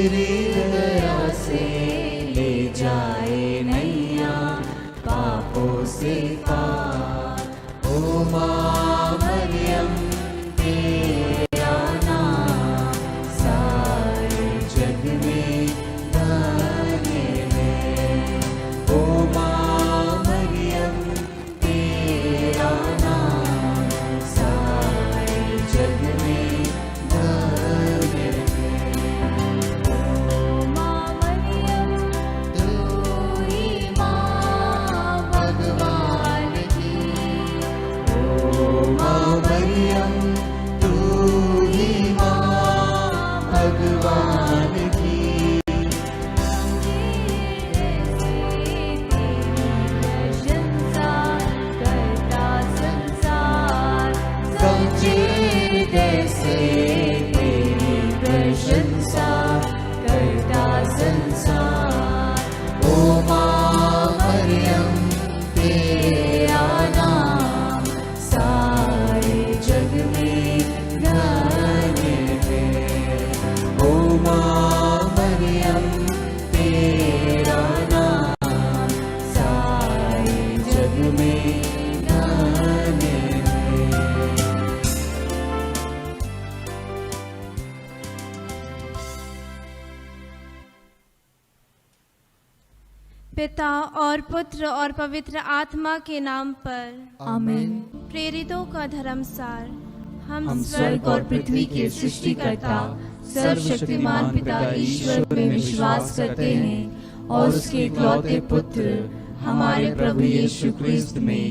तेरी दया से ले जाए नैया पापों से पार। ओ माँ मरियम तेरा नाम सारे जग में धन्य है। ओ माँ मरियम तेरा नाम सारे जग में धन्य है। ओ माँ मरियम तू ही माँ भगवान की। ओ माँ मरियम तू ही माँ भगवान की। समझे जैसे तेरी प्रशंसा करता संसार। ओ माँ मरियम तेरा नाम सारे जग में धन्य है। ओ माँ मरियम तेरा नाम सारे जग में धन्य है। पिता और पुत्र और पवित्र आत्मा के नाम पर आमीन। प्रेरितों का धर्मसार। हम स्वर्ग और पृथ्वी के सृष्टिकर्ता सर्वशक्तिमान पिता ईश्वर में विश्वास करते हैं और उसके इकलौते पुत्र हमारे प्रभु यीशु क्रिस्त में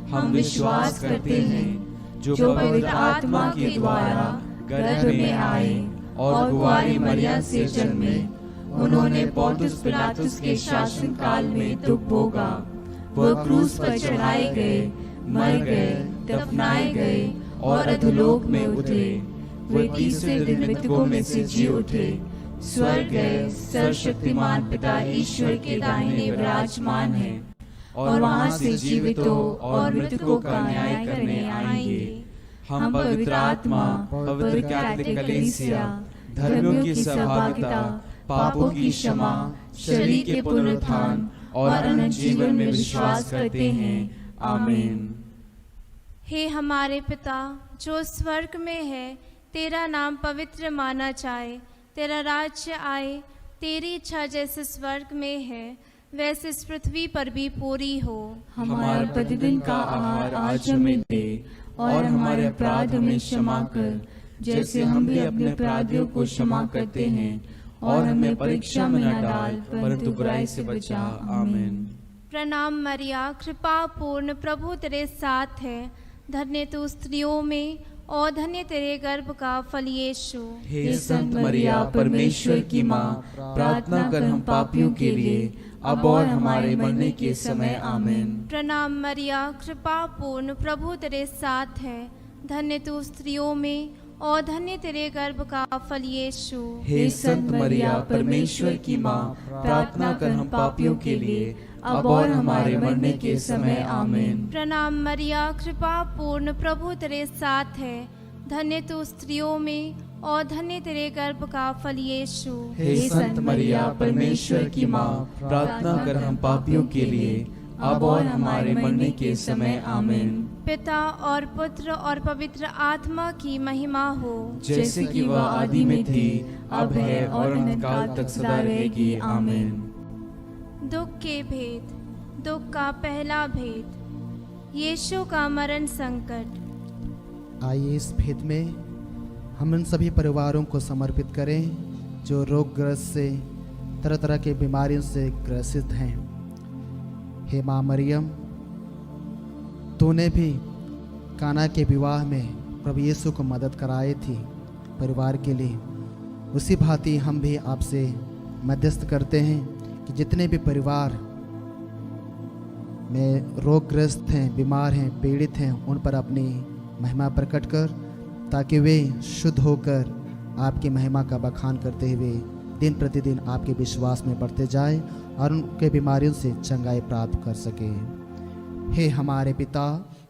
हम विश्वास करते हैं, जो पवित्र आत्मा के द्वारा गर्भ में आए और कुंवारी मरियम से जन्मे। उन्होंने पौंतुस पिलातुस के शासन काल में दुख भोगा। वह क्रूस पर चढ़ाए गए, मर गए, दफनाए गए और अधोलोक में उतरे। वे तीसरे दिन मृतकों में से जी उठे, स्वर्ग गए, सर्वशक्तिमान पिता ईश्वर के दाहिने विराजमान है और वहां से जीवितों और मृतकों का न्याय करने आएंगे। हम पवित्र आत्मा, पवित्र कैथोलिक कलीसिया, धर्मों की सहभागिता, पापों की क्षमा, शरीर के पुनरुत्थान और अनंत जीवन में विश्वास करते हैं। आमीन। हे हमारे पिता जो स्वर्ग में है, तेरा नाम पवित्र माना जाए, तेरा राज्य आए, तेरी इच्छा जैसे स्वर्ग में है वैसे इस पृथ्वी पर भी पूरी हो। हमारा प्रतिदिन का आहार आज हमें दे और हमारे अपराध हमें क्षमा कर, जैसे हम भी अपने अपराधियों को क्षमा करते हैं, और हमें परीक्षा में न डाल परंतु बुराई से बचा। आमीन। प्रणाम मरिया, कृपा पूर्ण, प्रभु तेरे साथ है। धन्य तू स्त्रियों में और धन्य तेरे गर्भ का फल यीशु। हे संत मरिया, परमेश्वर की माँ, प्रार्थना कर हम पापियों के लिए अब और हमारे मरने के समय। आमीन। प्रणाम मरिया, कृपा पूर्ण, प्रभु तेरे साथ है। धन्य तू स्त्रियों में और धन्य तेरे गर्भ का फल यीशु। हे संत मरिया, परमेश्वर की माँ, प्रार्थना कर हम पापियों के लिए अब और हमारे मरने के समय। आमीन। प्रणाम मरिया, कृपा पूर्ण, प्रभु तेरे साथ है। धन्य तू स्त्रियों में और धन्य तेरे गर्भ का फल यीशु। हे संत मरिया, परमेश्वर की माँ, प्रार्थना कर हम पापियों के लिए अब और हमारे मरने के समय। आमीन। पिता और पुत्र और पवित्र आत्मा की महिमा हो, जैसे कि वह आदि में थी, अब है और अनंत काल तक सदा रहेगी। आमीन। दुख के भेद। दुख का पहला भेद, यीशु का मरण संकट। आइए इस भेद में हम उन सभी परिवारों को समर्पित करें जो रोगग्रस्त से, तरह तरह के बीमारियों से ग्रसित हैं। हे माँ मरियम, तूने भी काना के विवाह में प्रभु यीशु को मदद कराई थी परिवार के लिए, उसी भांति हम भी आपसे मध्यस्थ करते हैं कि जितने भी परिवार में रोगग्रस्त हैं, बीमार हैं, पीड़ित हैं, उन पर अपनी महिमा प्रकट कर, ताकि वे शुद्ध होकर आपकी महिमा का बखान करते हुए दिन प्रतिदिन आपके विश्वास में बढ़ते जाए और उनके बीमारियों से चंगाई प्राप्त कर सके। हे हमारे पिता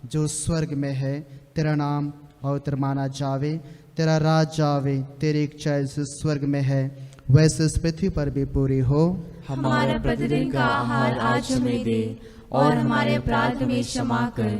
जो स्वर्ग में है, तेरा नाम पवित्र माना जावे, तेरा राज आवे, तेरी इच्छा जैसे स्वर्ग में है वैसे इस पृथ्वी पर भी पूरी हो। हमारा प्रतिदिन का आहार आज हमें दे, और हमारे अपराध में क्षमा कर,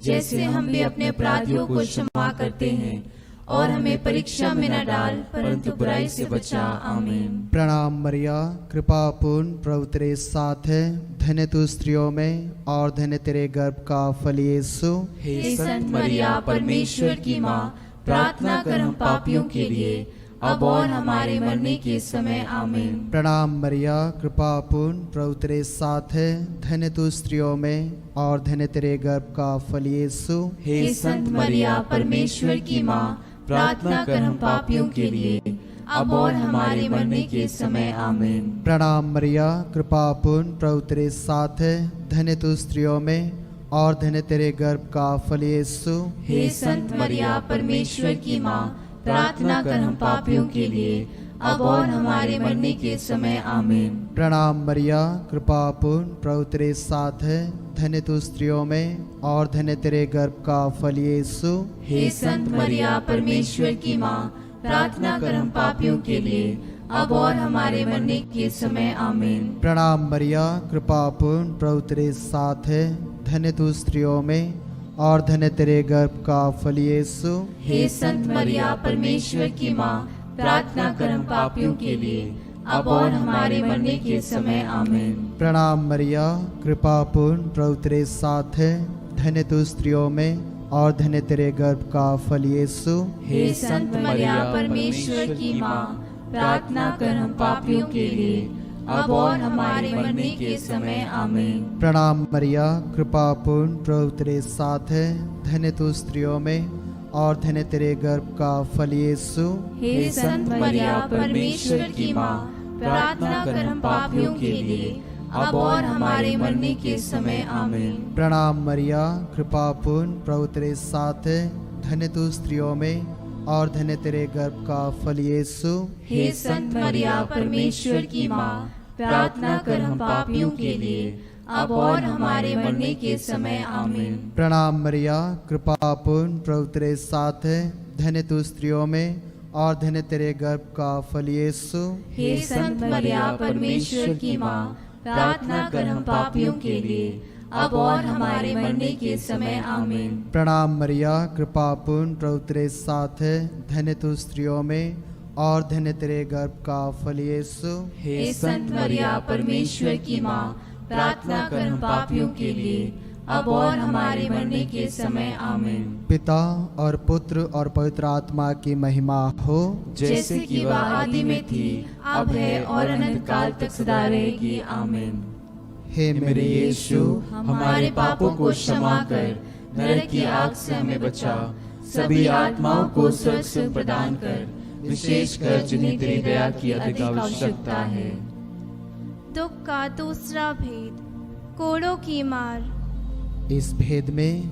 जैसे हम भी अपने अपराधियों को क्षमा करते हैं, और हमें परीक्षा में न डाल, परंतु बुराई से बचा। आमीन। प्रणाम मरिया, कृपा पूर्ण, प्रभु तेरे साथ है, धन्य तू स्त्रियों में और धन्य तेरे गर्भ का फल यीशु। हे संत मरिया, परमेश्वर की माँ, प्रार्थना कर हम पापियों के लिए, अब और हमारे मरने के समय। आमीन। प्रणाम मरिया, कृपा पूर्ण, प्रभु तेरे साथ है, धन्य तू स्त्रियों में और धन्य तेरे गर्भ का फल यीशु। हे संत मरिया, परमेश्वर की माँ, प्रार्थना कर हम पापियों के लिए, अब और हमारे मरने के समय। आमीन। प्रणाम मरिया, कृपा पूर्ण, प्रभु तेरे साथ है, धन्य तू स्त्रियों में और धन्य तेरे गर्भ का फल यीशु। हे संत मरिया, परमेश्वर की माँ, प्रार्थना कर हम पापियों के लिए, अब और हमारे मरने के समय। आमीन। प्रणाम मरिया, कृपा पूर्ण, प्रभु तेरे साथ है, धन्य तू स्त्रियों में और धन्य तेरे गर्भ का फल यीशु। हे संत मरिया, परमेश्वर की माँ, प्रार्थना कर हम पापियों के लिए, अब और हमारे मरने के समय। आमीन। प्रणाम मरिया, कृपा पूर्ण, प्रभु तेरे साथ है, धन्य तू स्त्रियों में और धन्य तेरे गर्भ का फल यीशु। हे संत मरिया, परमेश्वर की माँ, प्रार्थना कर हम पापियों के लिए, अब और हमारे मरने के समय। आमीन। प्रणाम मरिया, कृपा पूर्ण, प्रभु तेरे साथ है, धन्य तू स्त्रियों में और धन्य तेरे गर्भ का फल यीशु। हे संत मरिया, परमेश्वर की माँ, प्रार्थना कर हम पापियों के लिए, अब और हमारे मरने के समय। आमीन। प्रणाम मरिया, कृपा पूर्ण, प्रभु तेरे साथ है, धन्य तू स्त्रियों में और धन्य तेरे गर्भ का फल यीशु। हे संत मरिया, परमेश्वर की माँ, प्रार्थना कर हम पापियों के लिए, अब और हमारे मरने के समय। आमीन। प्रणाम मरिया, कृपा पूर्ण, प्रभु तेरे साथ है, धन्य तू स्त्रियों में और धन्य तेरे गर्भ का फल यीशु। हे संत मरिया, परमेश्वर की माँ, प्रार्थना कर हम पापियों के लिए, अब और हमारे मरने के समय। आमीन। प्रणाम मरिया, कृपा पूर्ण, प्रभु तेरे साथ है, धन्य तू स्त्रियों में और धन्य तेरे गर्भ का फल यीशु। हे संत मरिया, परमेश्वर की माँ, प्रार्थना कर हम पापियों के लिए, अब और हमारे मरने के समय। आमीन। प्रणाम मरिया, कृपा पूर्ण, प्रभु तेरे साथ है, धन्य तू स्त्रियों में और धन्य तेरे गर्भ का फल यीशु। हे संत मरिया, परमेश्वर की माँ, प्रार्थना कर हम पापियों के लिए, अब और हमारे मरने के समय। आमीन। पिता और पुत्र और पवित्र आत्मा की महिमा हो, जैसे कि वह आदि में थी, अब है और अनंत काल तक सदा रहेगी। आमीन। हे मेरे यीशु, हमारे पापों को क्षमा कर, नरक की आग से हमें बचा, सभी आत्माओं को स्वर्ग सुख प्रदान कर, विशेषकर जिन्हें तेरी दया की अधिक आवश्यकता है। दुख का दूसरा भेद, कोड़ों की मार। इस भेद में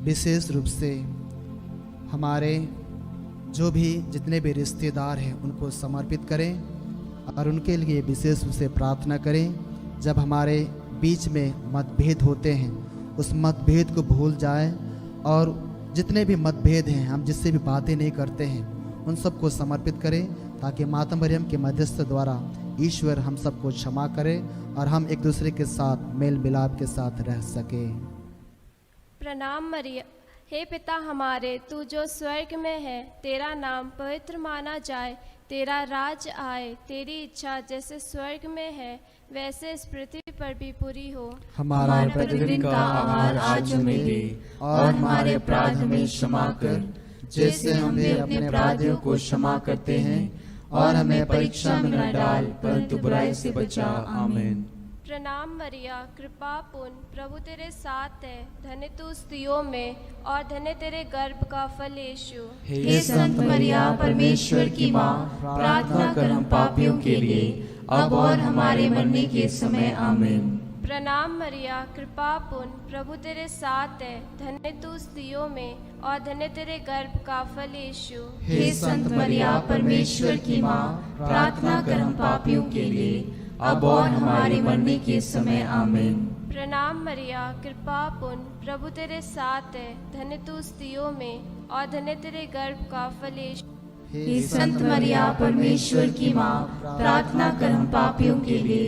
विशेष रूप से हमारे जो भी जितने भी रिश्तेदार हैं उनको समर्पित करें और उनके लिए विशेष रूप से प्रार्थना करें। जब हमारे बीच में मतभेद होते हैं उस मतभेद को भूल जाएं और जितने भी मतभेद हैं हम जिससे भी बातें नहीं करते हैं उन सबको समर्पित करें, ताकि माता मरियम के मध्यस्थ द्वारा ईश्वर हम सबको क्षमा करे और हम एक दूसरे के साथ मेल मिलाप के साथ रह सके। प्रणाम मरिया। हे पिता हमारे, तू जो स्वर्ग में है, तेरा नाम पवित्र माना जाए, तेरा राज आए, तेरी इच्छा जैसे स्वर्ग में है वैसे इस पृथ्वी पर भी पूरी हो। हमारा प्रतिदिन का आहार आज हमें दे, और हमारे अपराध हमें क्षमा कर, जैसे हम भी अपने अपराधियों को क्षमा करते हैं, और हमें परीक्षा में न डाल, परंतु बुराई से बचा। आमीन। प्रणाम मरिया, कृपा पूर्ण, प्रभु तेरे साथ है, धन्य तू स्त्रियों में और धन्य तेरे गर्भ का फल यीशु। हे संत मरिया, परमेश्वर की माँ, प्रार्थना कर हम पापियों के लिए, अब और हमारे मरने के समय। आमीन। प्रणाम मरिया, कृपा पूर्ण, प्रभु तेरे साथ है, धन्य तू स्त्रियों में और धन्य तेरे गर्भ का फल यीशु। हे संत मरिया, परमेश्वर की माँ, प्रार्थना कर हम पापियों के लिए, अब और हमारे मरने के समय। आमीन। प्रणाम मरिया, कृपा पूर्ण, प्रभु तेरे साथ है, धन्य तू स्त्रियों में और धन्य तेरे गर्भ का फल यीशु। हे संत मरिया परमेश्वर की माँ, प्रार्थना कर हम पापियों के लिए,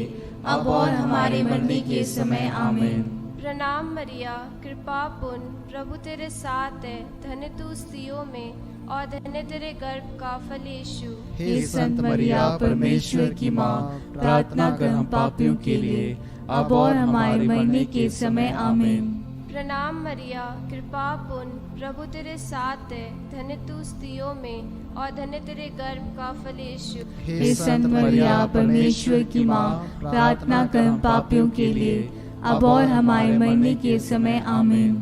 अब और हमारे मरने के समय। आमीन। प्रणाम मरिया, कृपा पूर्ण, प्रभु तेरे साथ है, धन्य तू स्त्रियों में और धन्य तेरे गर्भ का फल यीशु। हे संत मरिया परमेश्वर की माँ, प्रार्थना कर हम पापियों के लिए, अब और हमारे मरने के समय। आमीन। प्रणाम मरिया, कृपा पूर्ण, प्रभु तेरे साथ है, धन्य तू स्त्रियों में और धन्य तेरे गर्भ का फल यीशु। हे संत मरिया परमेश्वर की माँ, प्रार्थना कर हम पापियों के लिए, अब और हमारे मरने के समय। आमीन।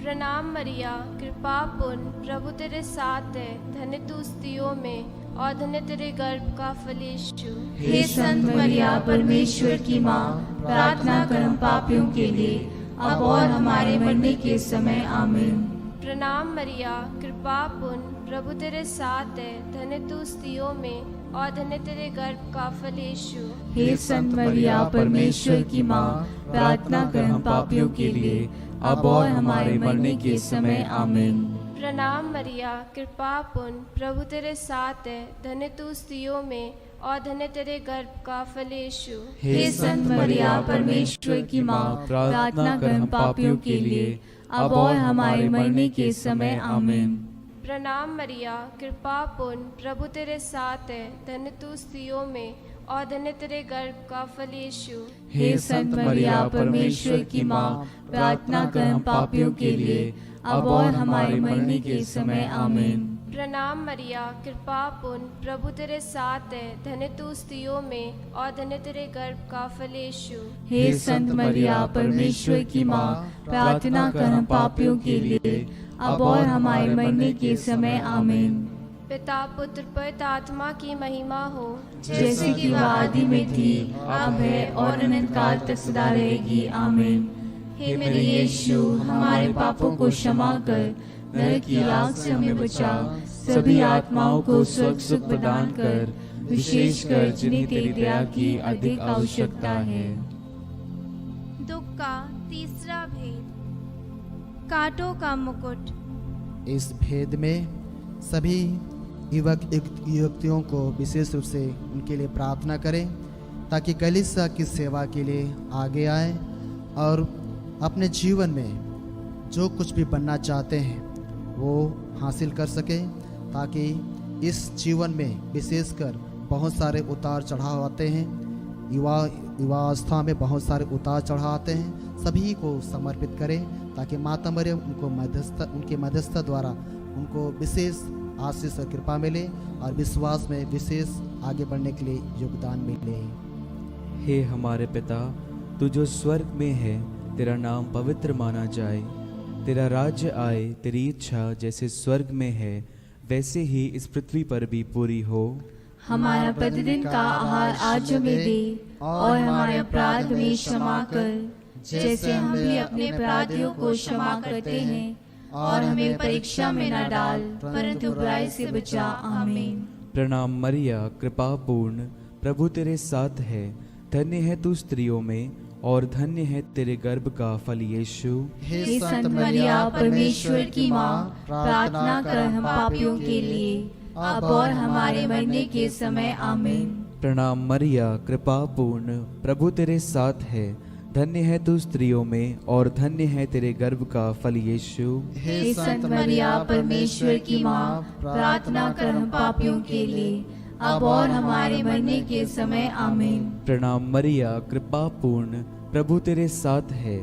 प्रणाम मरिया, कृपा पूर्ण, प्रभु तेरे साथ है, धन्य तू स्त्रियों में और धन्य तेरे गर्भ का फल यीशु। हे संत मरिया परमेश्वर की माँ, प्रार्थना कर हम पापियों के लिए, अब और हमारे मरने के समय। आमीन। प्रणाम मरिया, कृपा पूर्ण, प्रभु तेरे साथ है, धन्य तू स्त्रियों में और धन्य तेरे गर्भ का फल यीशु। हे संत मरिया परमेश्वर की माँ, प्रार्थना कर हम पापियों के लिए, अब और हमारे मरने के समय। आमीन। प्रणाम मरिया, कृपा पूर्ण, प्रभु तेरे साथ है, धन्य तू स्त्रियों में और धन्य तेरे गर्भ का फल यीशु। हे संत मरिया परमेश्वर की माँ, प्रार्थना कर हम पापियों के लिए, अब और हमारे मरने के समय। आमीन। प्रणाम मरिया, कृपा पूर्ण, प्रभु तेरे साथ है, धन्य तू स्त्रियों में और धन्य तेरे गर्भ का फल यीशु। हे संत मरिया परमेश्वर की माँ, प्रार्थना कर हम पापियों के लिए, अब और हमारे मरने के समय। आमीन। प्रणाम मरिया, कृपा पूर्ण, प्रभु तेरे साथ है, धन्य तू स्त्रियों में और धन्य तेरे गर्भ का फल यीशु। हे संत मरिया परमेश्वर की माँ, प्रार्थना कर हम पापियों के लिए, अब और हमारे मरने के समय। आमीन। पिता पुत्र पवित्र आत्मा की महिमा हो, जैसे कि वह आदि में थी, अब है और अनंत काल तक सदा रहेगी। आमीन। हे मेरे यीशु, हमारे पापों को क्षमा कर, नरक की आग से हमें बचा, सभी आत्माओं को स्वर्ग सुख प्रदान कर, विशेषकर जिन्हें तेरी दया की अधिक आवश्यकता है। दुख का तीसरा भेद, कांटों का मुकुट। इस भेद में सभी युवक युवतियों को विशेष रूप से उनके लिए प्रार्थना करें ताकि कलीसिया की सेवा के लिए आगे आए और अपने जीवन में जो कुछ भी बनना चाहते हैं वो हासिल कर सकें, ताकि इस जीवन में विशेषकर बहुत सारे उतार चढ़ाव आते हैं। युवावस्था में बहुत सारे उतार चढ़ाव आते हैं। सभी को समर्पित करें ताकि माता मरियम उनके मध्यस्थता द्वारा उनको विशेष आशीष और कृपा मिले और विश्वास में विशेष आगे बढ़ने के लिए योगदान मिले। हे हमारे पिता, तू जो स्वर्ग में है, तेरा नाम पवित्र माना जाए, तेरा राज्य आए, तेरी इच्छा जैसे स्वर्ग में है वैसे ही इस पृथ्वी पर भी पूरी हो। हमारा प्रतिदिन का आहार आज हमें दे, और हमारे अपराध में क्षमा कर, जैसे हम भी अपने अपराधियों को क्षमा करते हैं, और हमें परीक्षा में न डाल, परंतु बुराई से बचा। आमीन। प्रणाम मरिया, कृपा पूर्ण, प्रभु तेरे साथ है, धन्य है तू स्त्रियों में और धन्य है तेरे गर्भ का फल यीशु। हे संत मरिया परमेश्वर की माँ, प्रार्थना कर हम पापियों के लिए, अब और हमारे मरने के समय। आमीन। प्रणाम मरिया, कृपा पूर्ण, प्रभु तेरे साथ है, धन्य है तू स्त्रियों में और धन्य है तेरे गर्भ का फल यीशु। हे संत मरिया परमेश्वर की माँ, प्रार्थना कर हम पापियों के लिए, अब और हमारे मरने के समय। आमीन। प्रणाम मरिया, कृपा पूर्ण, प्रभु तेरे साथ है,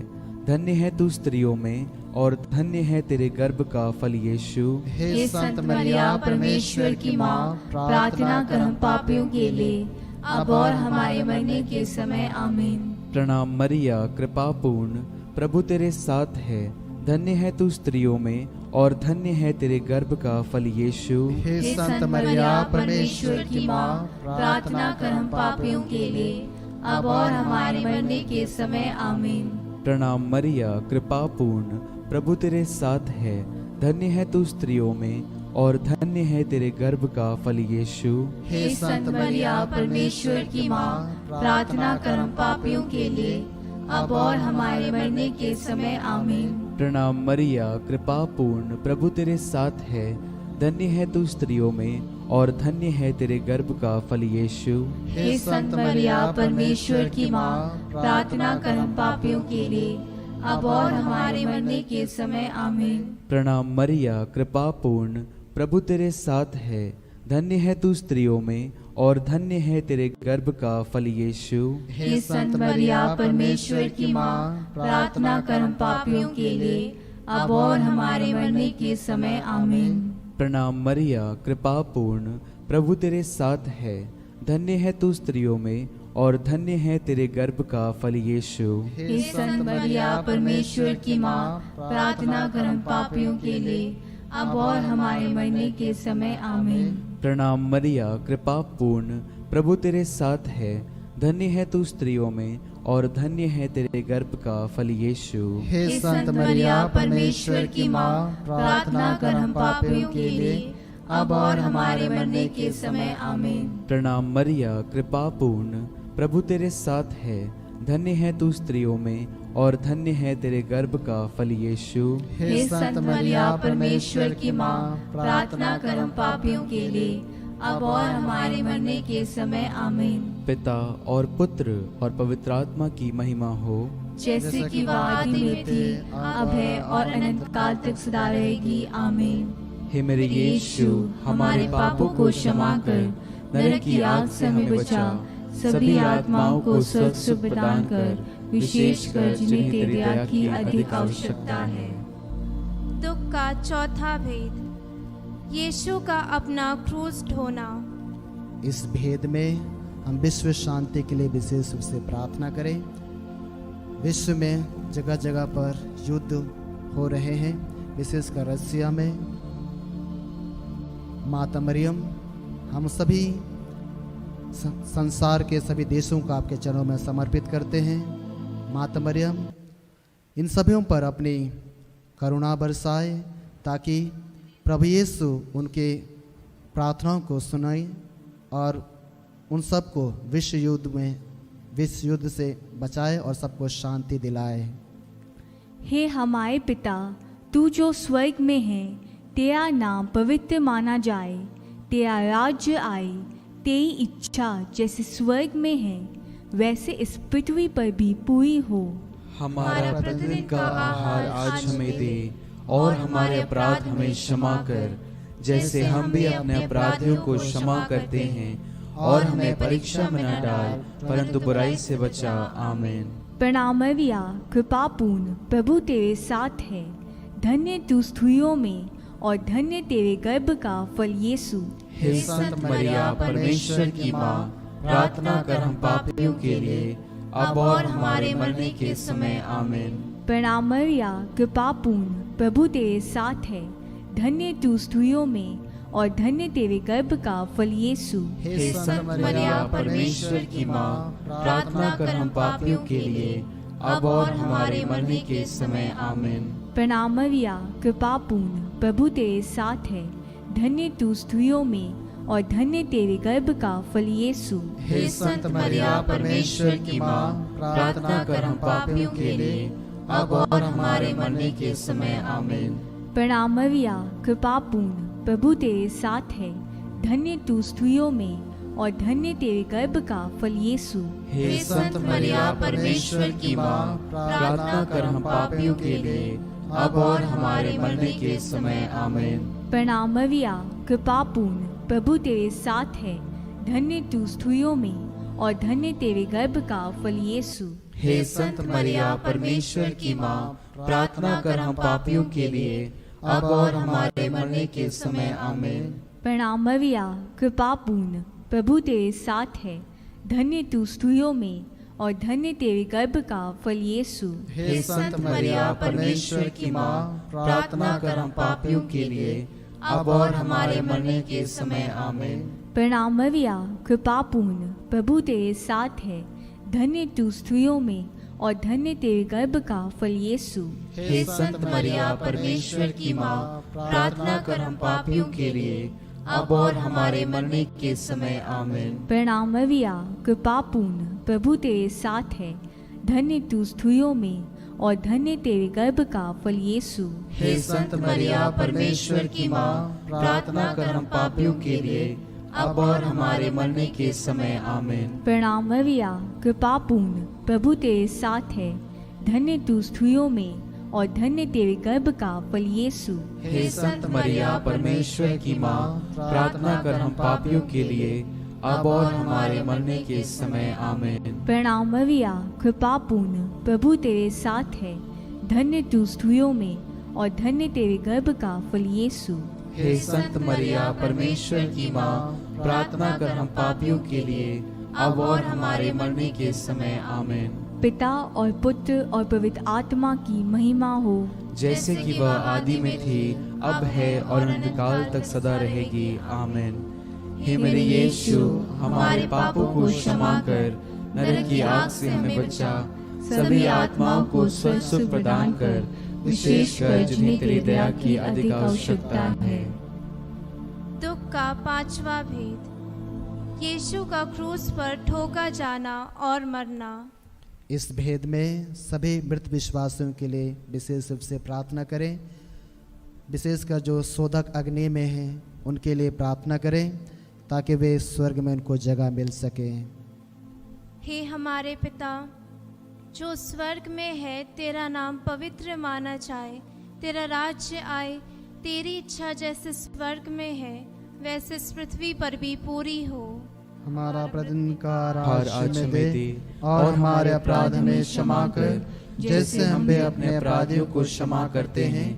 धन्य है तू स्त्रियों में और धन्य है तेरे गर्भ का फल यीशु। हे संत मरिया परमेश्वर की माँ, प्रार्थना कर हम पापियों के लिए, अब और हमारे मरने के समय। आमीन। प्रणाम मरिया, कृपा पूर्ण, प्रभु तेरे साथ है, धन्य है तू स्त्रियों में और धन्य है तेरे गर्भ का फल यीशु। हे संत मरिया परमेश्वर की माँ, प्रार्थना कर हम पापियों के लिए, अब और हमारे मरने के समय। आमीन। प्रणाम मरिया, कृपा पूर्ण, प्रभु तेरे साथ है, धन्य है तू स्त्रियों में और धन्य है तेरे गर्भ का फल यीशु। हे संत मरिया परमेश्वर की माँ, प्रार्थना कर हम पापियों के लिए, अब और हमारे मरने के समय। आमीन। प्रणाम मरिया, कृपा पूर्ण, प्रभु तेरे साथ है, धन्य है तू स्त्रियों में और धन्य है तेरे गर्भ का फल यीशु। हे संत मरिया परमेश्वर की माँ, प्रार्थना कर हम पापियों के लिए, अब और हमारे मरने के समय आमीन। प्रणाम मरिया, कृपा पूर्ण, प्रभु तेरे साथ है। धन्य है तू स्त्रियों में और धन्य है तेरे गर्भ का फल यीशु। हे संत मरिया परमेश्वर की माँ, प्रार्थना कर हम पापियों के लिए, अब और हमारे मरने के समय आमीन। प्रणाम मरिया, कृपा पूर्ण, प्रभु तेरे साथ है। धन्य है तू स्त्रियों में और धन्य है तेरे गर्भ का फल यीशु। हे संत मरिया परमेश्वर की माँ, प्रार्थना कर हम पापियों के लिए, अब और हमारे मरने के समय आमीन। प्रणाम मरिया, कृपा पूर्ण, प्रभु तेरे साथ है। धन्य है तू स्त्रियों में और धन्य है तेरे गर्भ का फल यीशु। हे संत मरिया परमेश्वर की माँ, प्रार्थना कर हम पापियों के लिए, अब और हमारे मरने के समय आमीन। प्रणाम मरिया, कृपा पूर्ण, प्रभु तेरे साथ है। धन्य है तू स्त्रियों में और धन्य है तेरे गर्भ का फल यीशु। हे संत मरिया परमेश्वर की माँ, प्रार्थना कर हम पापियों के लिए, अब और हमारे मरने के समय आमीन। पिता और पुत्र और पवित्र आत्मा की महिमा हो, जैसे कि वह आदि में थी, अब है और अनंत काल तक सदा रहेगी आमीन। हे मेरे यीशु, हमारे पापों को क्षमा कर, नरक की आग से हमें बचा, सभी आत्माओं को स्वर्ग सुख प्रदान कर, विशेषकर जिन्हें तेरी दया की अधिक आवश्यकता है। दुख का चौथा भेद, यीशु का अपना क्रूस ढोना। इस भेद में हम विश्व शांति के लिए विशेष रूप से प्रार्थना करें। विश्व में जगह जगह पर युद्ध हो रहे हैं, विशेषकर रसिया में। माता मरियम, हम सभी संसार के सभी देशों को आपके चरणों में समर्पित करते हैं। माता मरियम, इन सभी पर अपनी करुणा बरसाए, ताकि प्रभु यीशु उनके प्रार्थनाओं को सुनाए और उन सबको विश्व युद्ध से बचाए और सबको शांति दिलाए। हे हमारे पिता, तू जो स्वर्ग में है, तेरा नाम पवित्र माना जाए, तेरा राज्य आए, तेरी इच्छा जैसे स्वर्ग में है वैसे इस पृथ्वी पर भी पूरी हो। हमारा प्रतिदिन का आहार आज हमें दे और हमारे अपराध हमें क्षमा कर, जैसे हम भी अपने अपराधियों को क्षमा करते हैं, और हमें परीक्षा में न डाल परंतु बुराई से बचा। आमीन। प्रणाम मरिया, कृपा पूर्ण, प्रभु तेरे साथ है। धन्य तू स्त्रियों में और धन्य तेरे गर्भ का फल यीशु। हे संत मरिया परमेश्वर की माँ, प्रार्थना कर हम पापियों के लिए, अब और हमारे मरने के समय। आमीन। प्रणाम मरिया, कृपा पूर्ण, प्रभु तेरे साथ है। धन्य तू स्त्रियों में और धन्य तेरे गर्भ का फल यीशु। हे संत मरिया परमेश्वर की माँ, प्रार्थना कर हम पापियों के लिए, अब और हमारे मरने के समय। आमीन। प्रणाम मरिया, कृपा पूर्ण, प्रभु तेरे साथ है। धन्य तू स्त्रियों में और धन्य तेरे गर्भ का फल यीशु। हे संत मरिया परमेश्वर की माँ, प्रार्थना कर हम पापियों के लिए, अब और हमारे मरने के समय। आमीन। प्रणाम मरिया, कृपा पूर्ण, प्रभु तेरे साथ है। धन्य तू स्त्रियों में और धन्य तेरे गर्भ का फल यीशु। हे संत मरिया परमेश्वर की माँ, प्रार्थना कर हम पापियों के लिए, अब और हमारे मरने के समय। आमीन। प्रणाम मरिया, कृपा पूर्ण, प्रभु तेरे साथ है। धन्य तू स्त्रियों में और धन्य तेरे गर्भ का फल यीशु। हे संत मरिया परमेश्वर की माँ, प्रार्थना कर हम पापियों के लिए, अब और हमारे मरने के समय। आमीन। प्रणाम मरिया, कृपा पूर्ण, प्रभु तेरे साथ है। धन्य तू स्त्रियों में और धन्य तेरे गर्भ का फल यीशु। हे संत मरिया परमेश्वर की माँ, प्रार्थना कर हम पापियों के लिए, अब और हमारे मरने के समय। आमीन। प्रणाम मरिया, कृपा पूर्ण, प्रभु तेरे साथ है। धन्य तू स्त्रियों में और धन्य तेरे गर्भ का फल यीशु। हे संत मरिया परमेश्वर की माँ, प्रार्थना कर हम पापियों के लिए, अब और हमारे मरने के समय। आमीन। प्रणाम मरिया, कृपा पूर्ण, प्रभु तेरे साथ है। धन्य तू स्त्रियों में और धन्य तेरे गर्भ का फल यीशु। हे संत मरिया परमेश्वर की माँ, प्रार्थना कर हम पापियों के लिए अब और हमारे मरने के समय आमीन। प्रणाम मरिया, कृपा पूर्ण, प्रभु तेरे साथ है, धन्य तू स्त्रियों में और धन्य तेरे गर्भ का फल यीशु। हे संत मरिया परमेश्वर की माँ, प्रार्थना कर हम पापियों के लिए अब और हमारे मरने के समय आमीन। प्रणाम मरिया, कृपा पूर्ण, प्रभु तेरे साथ है, धन्य तू स्त्रियों में और धन्य तेरे गर्भ का फल यीशु। हे संत मरिया परमेश्वर की माँ, प्रार्थना कर हम पापियों के लिए अब और हमारे मरने के समय आमीन। पिता और पुत्र और पवित्र आत्मा की महिमा हो, जैसे कि वह आदि में थी, अब है और अनंतकाल तक सदा रहेगी आमीन। हे मेरे यीशु, हमारे पापों को क्षमा कर, नरक की आग से हमें बचा, सभी आत्माओं को स्वर्ग सुख प्रदान कर, विशेषकर जिन्हें तेरी दया की अधिक आवश्यकता है। दुख का पांचवा भेद, यीशु का क्रूस पर ठोका जाना और मरना। इस भेद में सभी मृत विश्वासियों के लिए विशेष रूप से प्रार्थना करें, विशेषकर जो शोधक अग्नि में हैं उनके लिए प्रार्थना करें ताकि वे स्वर्ग में उनको जगह मिल सके। हे हमारे पिता जो स्वर्ग में है, तेरा नाम पवित्र माना जाए, तेरा राज्य आए, तेरी इच्छा जैसे स्वर्ग में है वैसे इस पृथ्वी पर भी पूरी हो। हमारा प्रतिदिन का आज आहार हमें दे दे और हमारे अपराध हमें क्षमा कर, जैसे हम भी अपने अपराधियों को क्षमा करते हैं,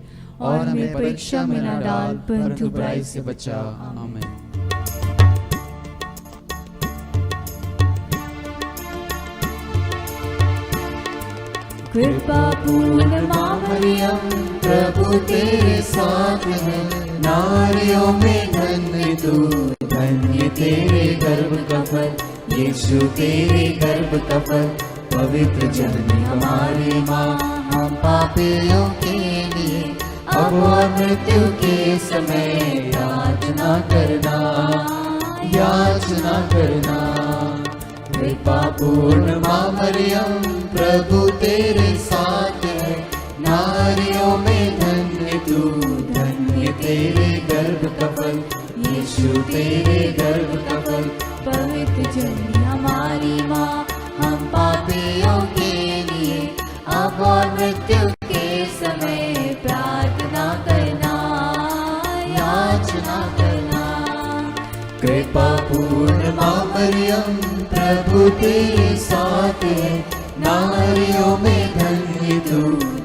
और हमें परीक्षा में न डाल परंतु बुराई से बचा। आमीन। कृपा पूर्ण माँ मरियम प्रभु तेरे साथ है, नारियों में धन्य तू, धन्य तेरे गर्भ का फल, यीशु तेरे गर्भ का फल। पवित्र जननी हमारी माँ, हम पापियों के लिए अब और मृत्यु के समय याचना करना, याचना करना। कृपा पूर्ण माँ मरियम प्रभु तेरे साथ है, नारियों में धन्य तू, धन्य तेरे गर्भ का फल, यीशु तेरे गर्भ का फल। पवित्र जननी हमारी माँ, हम पापियों के लिए अब और मृत्यु के समय प्रार्थना करना, याचना करना। कृपा पूर्ण माँ मरियम प्रभु तेरे साथ है, नारियों में धन्य तू,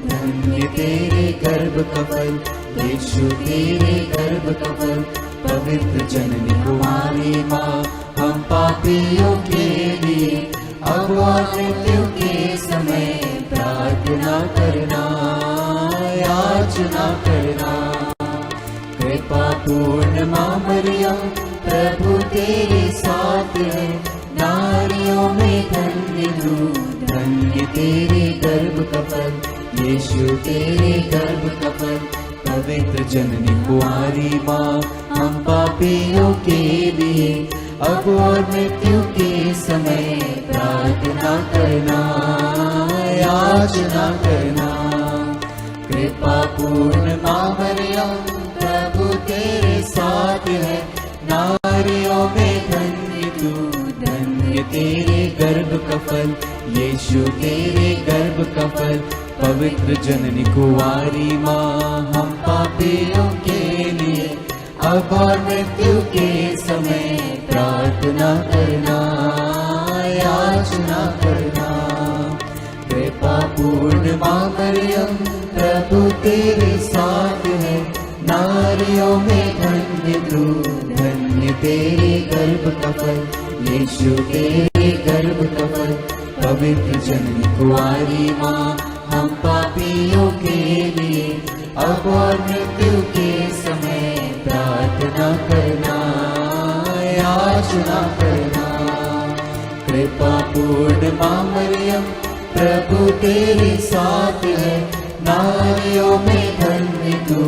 धन्य तेरे गर्भ का फल, यीशु तेरे गर्भ का फल। पवित्र जननी हमारी माँ, हम पापियों के लिए अब और मृत्यु के समय प्रार्थना करना, याचना करना। कृपा पूर्ण माँ मरियम प्रभु तेरे साथ है, नारियों में धन्य तू, धन्य तेरे गर्भ का फल, यीशु तेरे गर्भ का फल। पवित्र जननी कुंवारी माँ, हम पापियों के लिए अब और मृत्यु के समय प्रार्थना करना, याचना करना। कृपा पूर्ण माँ मरियम प्रभु तेरे साथ है, नारियों में धन्य तू, धन्य तेरे गर्भ का फल, यीशु तेरे गर्भ का फल। पवित्र जननी कुंवारी माँ, हम पापियों के लिए अब और मृत्यु के समय प्रार्थना करना, याचना करना। कृपा पूर्ण माँ मरियम प्रभु तेरे साथ है, नारियों में धन्य तू, धन्य तेरे गर्भ का फल, यीशु तेरे गर्भ का फल। पवित्र जननी कुंवारी माँ, हम पापियों के लिए अब और मृत्यु के समय प्रार्थना करना, याचना करना। कृपा पूर्ण माँ मरियम प्रभु तेरे साथ है, नारियों में धन्य तू,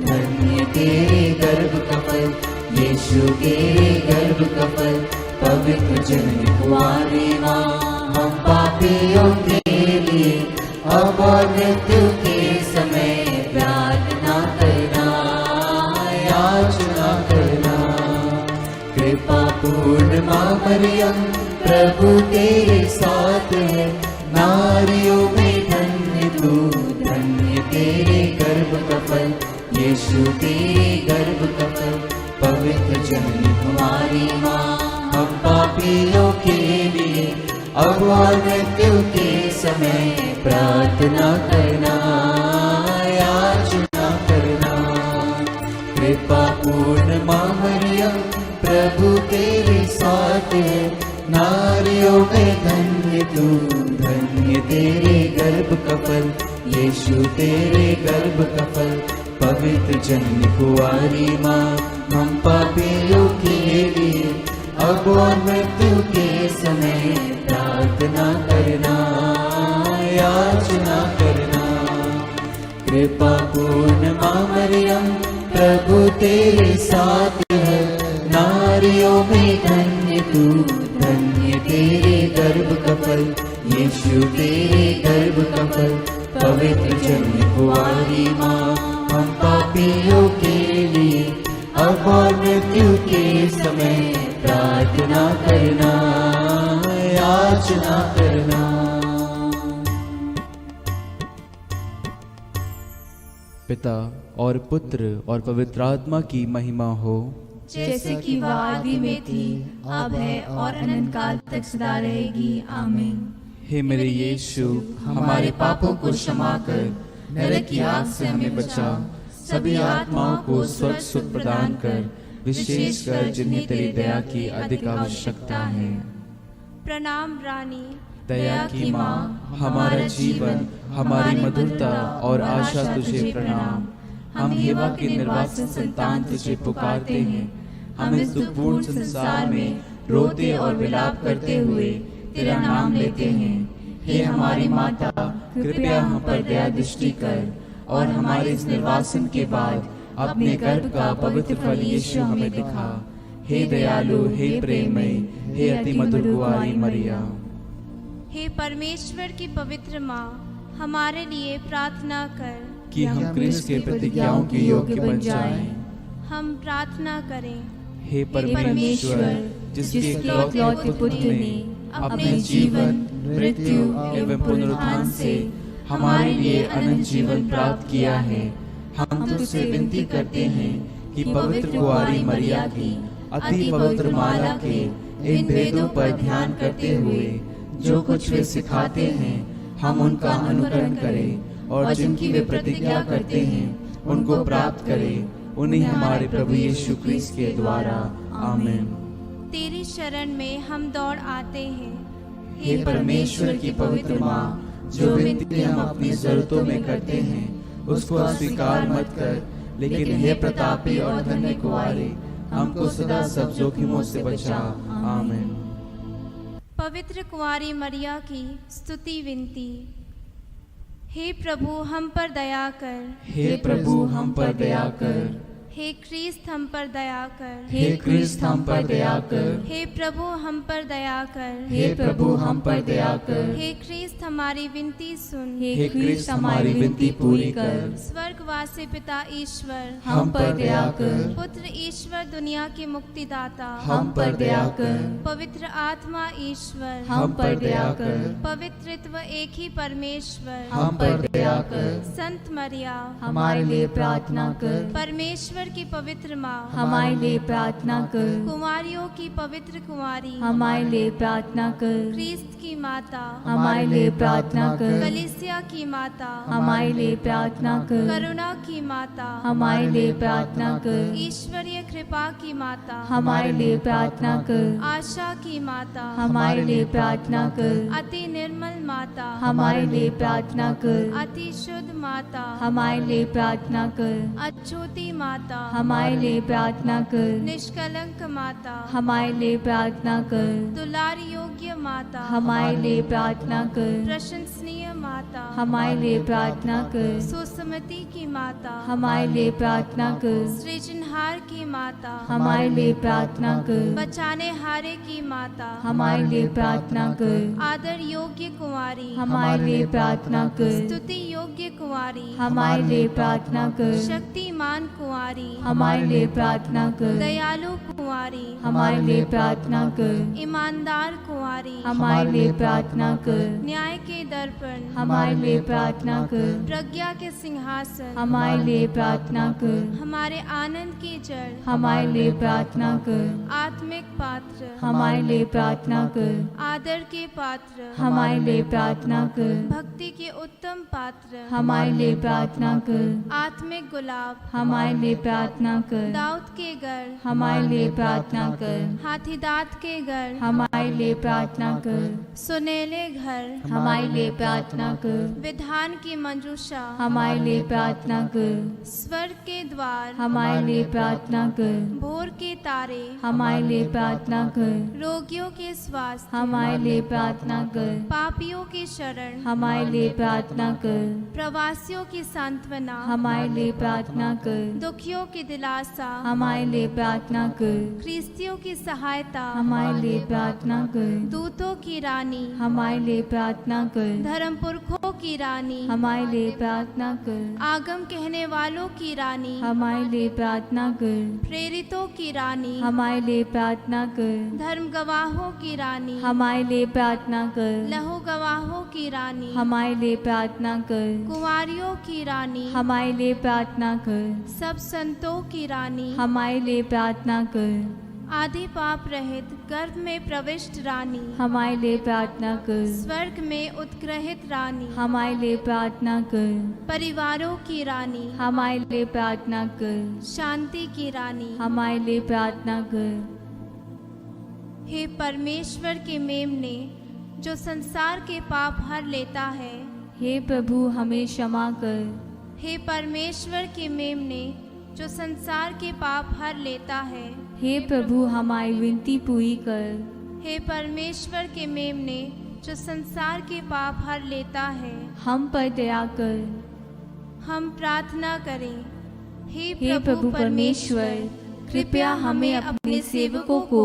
धन्य तेरे गर्भ का फल, यीशु तेरे गर्भ का फल। पवित्र जननी कुंवारी माँ, हम पापियों के लिए अब और करना, याचना करना। कृपा पूर्ण माँ मरियम प्रभु तेरे साथ है, नारियों में धन्य तू, धन्य तेरे गर्भ का फल, यीशु तेरे गर्भ का फल। पवित्र जननी हमारी माँ, हम पापियों के लिए अब और मृत्यु के समय प्रार्थना करना, याचना करना। कृपा पूर्ण माँ मरियम प्रभु तेरे साथ है, नारियों में धन्य तू, धन्य तेरे गर्भ का फल, यीशु तेरे गर्भ का फल। पवित्र जननी कुंवारी माँ, हम पापियों के लिए अब और मृत्यु के समय प्रार्थना करना, याचना करना। कृपा पूर्ण माँ मरियम प्रभु तेरे साथ है, नारियों में धन्य तू, धन्य तेरे गर्भ का फल, यीशु तेरे गर्भ का फल। पवित्र जननी कुंवारी माँ, हम पापियों के लिए अब और मृत्यु के समय प्रार्थना करना, याचना करना। पिता और पुत्र और पवित्र आत्मा की महिमा हो, जैसे कि वह आदि में थी, अब है और अनंत काल तक सदा रहेगी। आमीन। हे मेरे यीशु, हमारे पापों को क्षमा कर, नरक की आग से हमें बचा, सभी आत्माओं को स्वर्ग सुख प्रदान कर, विशेषकर जिन्हें तेरी दया की अधिक आवश्यकता है। प्रणाम रानी, दया की माँ, हमारा जीवन, हमारी मधुरता और आशा तुझे प्रणाम। हम हेवा के निर्वासित संतान तुझे पुकारते हैं। हम इस दुखपूर्ण संसार में रोते और विलाप करते हुए तेरा नाम लेते हैं। हे हमारी माता, कृपया हम पर दया दृष्टि कर और हमारे इस निर्वासन के बाद अपने गर्भ का पवित्र फल यीशु हमें दिखा। हे दयालु, हे प्रेममय, हे अति मधुर कुंवारी मरिया। हे परमेश्वर की पवित्र माँ, हमारे लिए प्रार्थना कर कि हम क्रिस्त के प्रतिज्ञाओं के योग्य बन जाएं। हम प्रार्थना करें। हे परमेश्वर, जिसके इकलौते पुत्र ने अपने जीवन, मृत्यु एवं पुनरुत्थान से हमारे लिए अनंत जीवन प्राप्त किया है, हम तुझसे विनती करते हैं कि पवित्र कुंवारी मरिया की अति पवित्र माला के इन भेदों पर ध्यान करते हुए जो कुछ वे सिखाते हैं, हम उनका अनुकरण करें और जिनकी वे प्रतिज्ञा करते हैं उनको प्राप्त करें। उन्हीं हमारे प्रभु यीशु क्रिस्त के द्वारा। आमीन। तेरी शरण में हम दौड़ आते हैं। हे परमेश्वर की पवित्र माँ, जो विनती हम अपनी जरूरतों में करते हैं उसको अस्वीकार मत कर, लेकिन हे प्रतापी और धन्य कुंवारी, हमको सदा सब जोखिमों से बचा। आमीन। पवित्र कुंवारी मरिया की स्तुति विनती। हे प्रभु, हम पर दया कर। हे प्रभु, हम पर दया कर। हे क्रिस्त, हम पर दया कर। हे क्रिस्त, हम पर दया कर। हे प्रभु, हम पर दया कर। हे प्रभु, हम पर दया कर। हे क्रिस्त, हमारी विनती सुन। हे क्रिस्त, हमारी विनती पूरी कर। स्वर्गवासी पिता ईश्वर, हम पर दया कर। पुत्र ईश्वर, दुनिया के मुक्तिदाता, हम पर दया कर। पवित्र आत्मा ईश्वर, हम पर दया कर। पवित्रत्व एक ही परमेश्वर, हम पर दया कर। संत मरिया, हमारे लिए प्रार्थना कर। परमेश्वर की पवित्र माँ, हमारे लिए प्रार्थना कर। कुमारियों की पवित्र कुमारी, हमारे लिए प्रार्थना कर। क्रिस्त की माता, हमारे लिए प्रार्थना कर। कलीसिया की माता, हमारे लिए प्रार्थना कर। करुणा की माता, हमारे लिए प्रार्थना कर। ईश्वरीय कृपा की माता, हमारे लिए प्रार्थना कर। आशा की माता, हमारे लिए प्रार्थना कर। अति निर्मल माता, हमारे लिए प्रार्थना कर। अति शुद्ध माता, हमारे लिए प्रार्थना कर। अच्युति माता, हमारे लिए प्रार्थना कर। निष्कलंक माता, हमारे लिए प्रार्थना कर। दुलार योग्य माता, हमारे लिए प्रार्थना कर। प्रशंसनीय माता, हमारे लिए प्रार्थना कर। सुसमति की माता, हमारे लिए प्रार्थना कर। सृजनहार की माता, हमारे लिए प्रार्थना कर। बचाने हारे की माता, हमारे लिए प्रार्थना कर। आदर योग्य कुंवारी, हमारे लिए प्रार्थना कर। स्तुति योग्य कुंवारी, हमारे लिए प्रार्थना कर। शक्तिमान कुंवारी, हमारे लिए प्रार्थना कर। दयालु कुंवारी, हमारे लिए प्रार्थना कर। ईमानदार कुंवारी, हमारे लिए प्रार्थना कर। न्याय के दर्पण, हमारे लिए प्रार्थना कर। प्रज्ञा के सिंहासन, हमारे लिए प्रार्थना कर। हमारे आनंद की जड़, हमारे लिए प्रार्थना कर। आत्मिक पात्र, हमारे लिए प्रार्थना कर। आदर के पात्र, हमारे लिए प्रार्थना कर। भक्ति के उत्तम पात्र, हमारे लिए प्रार्थना कर। आत्मिक गुलाब, हमारे लिए प्रार्थना कर। दाऊद के घर, हमारे लिए प्रार्थना कर। हाथी दांत के घर, हमारे लिए प्रार्थना कर। सुनेले घर, हमारे लिए प्रार्थना कर। विधान की मंजूषा, हमारे लिए प्रार्थना कर। स्वर्ग के द्वार, हमारे लिए प्रार्थना कर। भोर के तारे, हमारे लिए प्रार्थना कर। रोगियों के स्वास्थ्य, हमारे लिए प्रार्थना कर। पापियों की शरण, हमारे लिए प्रार्थना कर। प्रवासियों की सांत्वना, हमारे लिए प्रार्थना कर। दुखियों की दिलासा, हमारे लिए प्रार्थना कर। ख्रिस्तियों की सहायता, हमारे लिए प्रार्थना कर। दूतों की रानी, हमारे लिए प्रार्थना कर। धर्म पुरखों की रानी, हमारे लिए प्रार्थना कर। आगम कहने वालों की रानी, हमारे लिए प्रार्थना कर। प्रेरितों की रानी, हमारे लिए प्रार्थना कर। धर्म गवाहों की रानी, हमारे लिए प्रार्थना कर। लहू गवाहों की रानी, हमारे लिए प्रार्थना कर। कुंवारियों की रानी, हमारे लिए प्रार्थना कर। सब संतों की रानी, हमारे लिए प्रार्थना कर। आदि पाप रहित गर्भ में प्रविष्ट रानी, हमारे लिए प्रार्थना कर। स्वर्ग में उत्ग्रहित रानी, हमारे लिए प्रार्थना कर। परिवारों की रानी, हमारे लिए प्रार्थना कर। शांति की रानी, हमारे लिए प्रार्थना कर। हे परमेश्वर के मेमने, जो संसार के पाप हर लेता है, हे प्रभु हमें क्षमा कर। हे परमेश्वर के मेमने, जो संसार के पाप हर लेता है, हे प्रभु हमारी विनती पूरी कर। हे परमेश्वर के मेमने, जो संसार के पाप हर लेता है, हम पर दया कर। हम प्रार्थना करें। हे प्रभु परमेश्वर, कृपया हमें अपने सेवकों को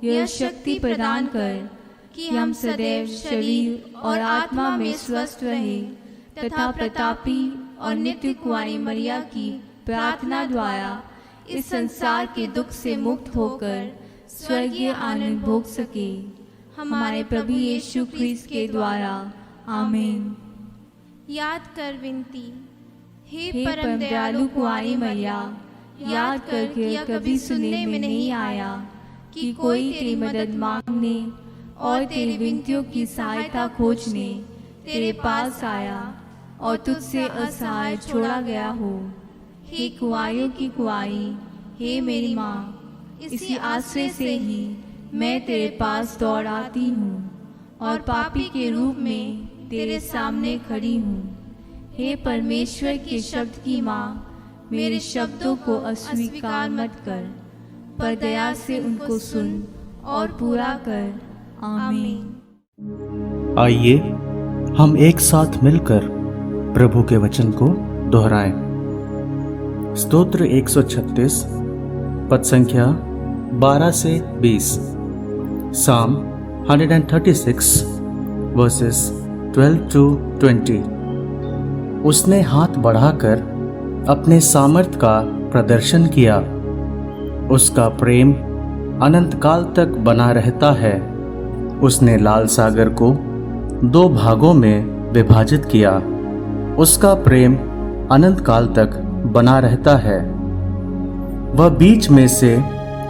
यह शक्ति प्रदान कर कि हम सदैव शरीर और आत्मा में स्वस्थ रहें तथा प्रतापी और नित्य कुंवारी मरिया की प्रार्थना द्वारा इस संसार के दुख से मुक्त होकर स्वर्गीय आनंद भोग सके। हमारे प्रभु यीशु ख्रिस्त के द्वारा, आमीन। याद कर विनती। हे हे परम परम दयालु कुंवारी मैया, याद करके यह कभी सुनने में नहीं आया कि कोई तेरी मदद मांगने और तेरी विनतियों की सहायता खोजने तेरे पास आया और तुझसे असहाय छोड़ा गया हो। हे कुंवारियों की कुंवारी, हे मेरी माँ, इसी आश्रय से ही मैं तेरे पास दौड़ आती हूँ और पापी के रूप में तेरे सामने खड़ी हूँ। हे परमेश्वर के शब्द की माँ, मेरे शब्दों को अस्वीकार मत कर, पर दया से उनको सुन और पूरा कर। आमीन। आइए हम एक साथ मिलकर प्रभु के वचन को दोहराएं। स्तोत्र 136 पद संख्या 12 से 20। Psalm 136 verses 12 to 20। उसने हाथ बढ़ाकर अपने सामर्थ का प्रदर्शन किया। उसका प्रेम अनंत काल तक बना रहता है। उसने लाल सागर को 2 भागों में विभाजित किया। उसका प्रेम अनंत काल तक बना रहता है। वह बीच में से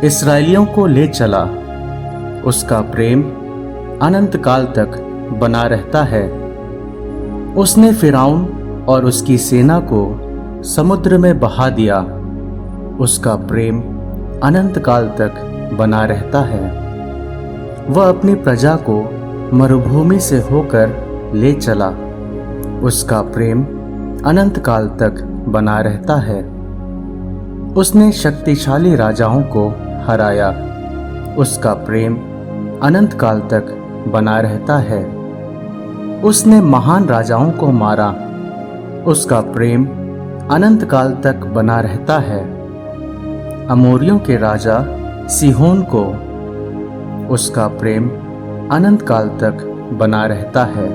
इस्राएलियों को ले चला। उसका प्रेम अनंत काल तक बना रहता है। उसने फिरौन और उसकी सेना को समुद्र में बहा दिया। उसका प्रेम अनंत काल तक बना रहता है। वह अपनी प्रजा को मरुभूमि से होकर ले चला। उसका प्रेम अनंत काल तक बना रहता है। उसने शक्तिशाली राजाओं को हराया। उसका प्रेम अनंत काल तक बना रहता है। उसने महान राजाओं को मारा। उसका प्रेम अनंत काल तक बना रहता है। अमोरियों के राजा सीहोन को उसका प्रेम अनंत काल तक बना रहता है।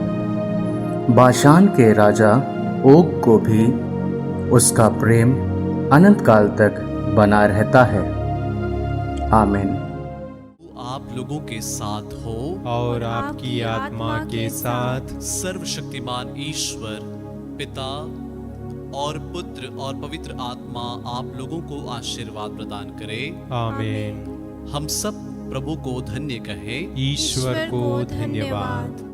बाशान के राजा ओग को भी उसका प्रेम अनंत काल तक बना रहता है। आमीन। आप लोगों के साथ हो और आपकी आत्मा के साथ। सर्वशक्तिमान ईश्वर पिता और पुत्र और पवित्र आत्मा आप लोगों को आशीर्वाद प्रदान करे। आमीन। हम सब प्रभु को धन्य कहें। ईश्वर को धन्यवाद।